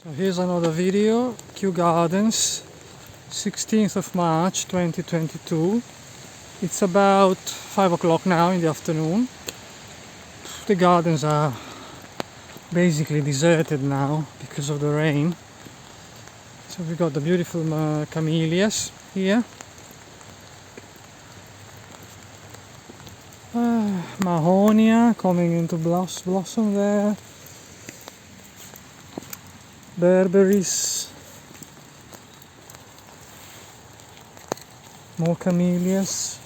So here's another video, Kew Gardens, 16th of March 2022. It's about 5 o'clock now in the afternoon. The gardens are basically deserted now because of the rain. So we got the beautiful camellias here. Mahonia coming into blossom there. Berberis. More camellias.